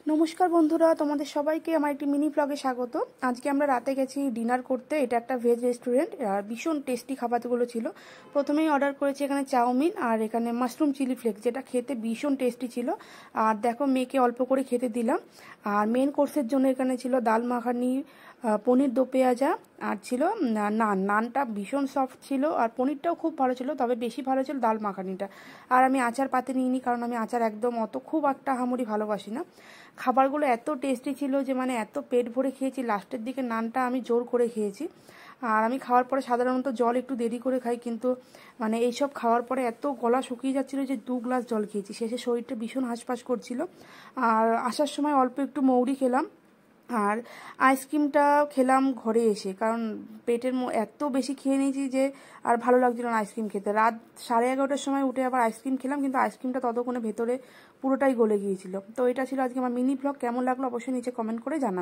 নমস্কার বন্ধুরা, তোমাদের সবাইকে আমার একটি মিনি ব্লগে স্বাগত। আজকে আমরা রাতে গেছি ডিনার করতে। এটা একটা ভেজ রেস্টুরেন্ট, আর ভীষণ টেস্টি খাবারগুলো ছিল। প্রথমেই অর্ডার করেছি এখানে চাউমিন আর এখানে মাশরুম চিলি ফ্লেক্স, যেটা খেতে ভীষণ টেস্টি ছিল। আর দেখো, মেয়েকে অল্প করে খেতে দিলাম। আর মেন কোর্সের জন্য এখানে ছিল ডাল মাখানি, পনির দো পেঁয়াজা, আর ছিল নানটা ভীষণ সফট ছিল, আর পনিরটাও খুব ভালো ছিল, তবে বেশি ভালো ছিল ডাল মাখানিটা। আর আমি আচার পাতে নিইনি, কারণ আমি আচার একদম খুব একটা আহামরি ভালোবাসি না। খাবারগুলো এত টেস্টি ছিল যে এত পেট ভরে খেয়েছি। লাস্টের দিকে নানটা আমি জোর করে খেয়েছি। আর আমি খাওয়ার পরে সাধারণত জল একটু দেরি করে খাই, কিন্তু এইসব খাওয়ার পরে এত গলা শুকিয়ে যাচ্ছিল যে 2 গ্লাস জল খেয়েছি। শেষে শরীরটা ভীষণ হাঁসফাঁস করছিল। আর আসার সময় অল্প একটু মৌরি খেলাম, আর আইসক্রিমটা খেলাম ঘরে এসে, কারণ পেটের এত বেশি খেয়ে নিয়েছি যে আর ভালো লাগছিল না আইসক্রিম খেতে। রাত 11:30টার সময় উঠে আবার আইসক্রিম খেলাম, কিন্তু আইসক্রিমটা ততক্ষণে ভেতরে পুরোটাই গলে গিয়েছিল। তো এটা ছিল আজকে আমার মিনি ব্লগ। কেমন লাগলো অবশ্যই নিচে কমেন্ট করে জানাবেন।